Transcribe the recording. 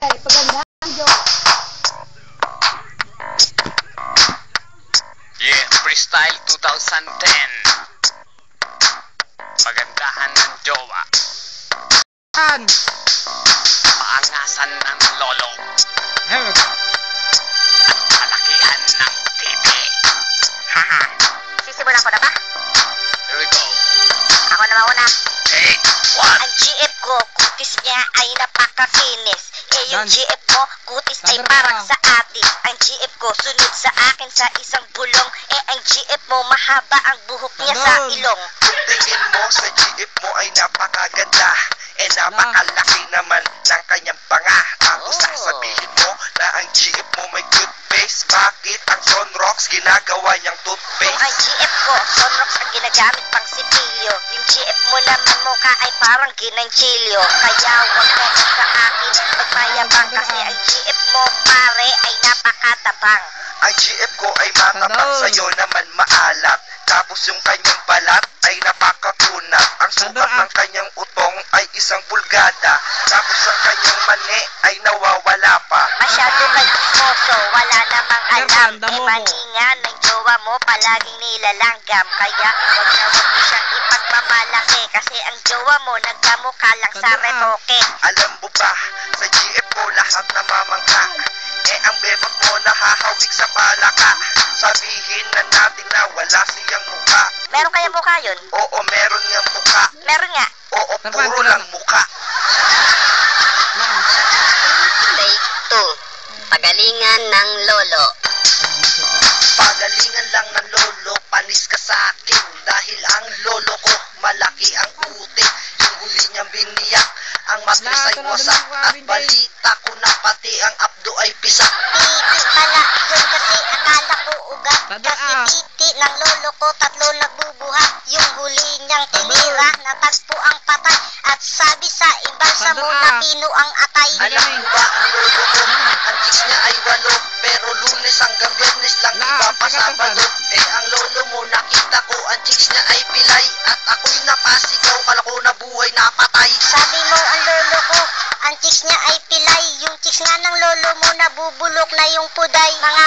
Paganda ang jowa. Yeah, Freestyle 2010. Pagandahan ng jowa. An. Paangasan ng lolo. Hey. At palakihan ng titi. Haha. Sisimulan ko na ba? Here we go. Ako na mauna. Hey, what? Ang GF ko, kutis niya ay napakakinis. Eh yung Dan. GF mo, kutis ay Sagar parang ka. sa atis. Ang GF ko, sunod sa akin sa isang bulong. Eh ang GF mo, mahaba ang buhok niya sa Sagar. ilong. Kung tingin mo sa GF mo ay napakaganda, eh napakalaki naman ng kanyang panga. Tapos Oh. sasabihin mo na ang GF mo may cute face. Bakit ang Sunrocks ginagawa niyang Kung toothpaste? ang GF ko, Sunrocks ang ginagamit pang sipilyo. Yung GF mo naman mukha ay parang ginanchilyo. Kaya huwag ka na sa akin magmayabang kasi ang GF mo pare ay napakatabang. Ang GF ko ay matabang, Tandaan. sa'yo naman maalat. Tapos yung kanyang balat ay napakakunat. Ang sukat Tandaan. ng kanyang utong ay 1 pulgada. Tapos ang kanyang mani ay nawawala pa. Masyado kagimoso, wala namang alam. Tanda Eh mo maningan ng jowa mo palaging nilalanggam. Kaya wag mo siyang ipagmamalaki. Kasi ang jowa mo nagkamukha lang sa Tandaan. retoke. Alam mo ba, sa GF ko lahat namamangha. Eh ang bebot mo nahahawig sa palaka. Sabihin na natin na wala siyang mukha. Meron kaya mukha yun? Oo, meron niyang mukha. Meron nga. Oo, Tandaan, puro tandaan. lang mukha. Take 2. Pagalingan ng lolo. Pagalingan lang ng lolo, panis ka sa akin. Dahil ang lolo ko, malaki ang utik. Yung huli niyang biniyak, ang matris ay wasak. At balita ko na pati ang abdo ay pisak. Titi pala yun kasi akala ko ugat. Tandaan. Kasi titi ng lolo ko 3 nagbubuhat. Yung huli niyang tinira, natagpo ang patay. At sabi sa ibang sa Tandaan. muna pino ang atay. Alam mo ba ang lolo ko, ang chicks niya ay 8. Pero Lunes hanggang Biyernes lang La, iba pa teka, Sabado. Eh ang lolo mo nakita ko, ang chicks niya ay pilay. At ako'y napasigaw, kala ko na buhay napatay. Sabi mo ang lolo ko, ang chicks niya ay pilay. Yung chicks nga ng lolo mo nabubulok na yung puday. Mga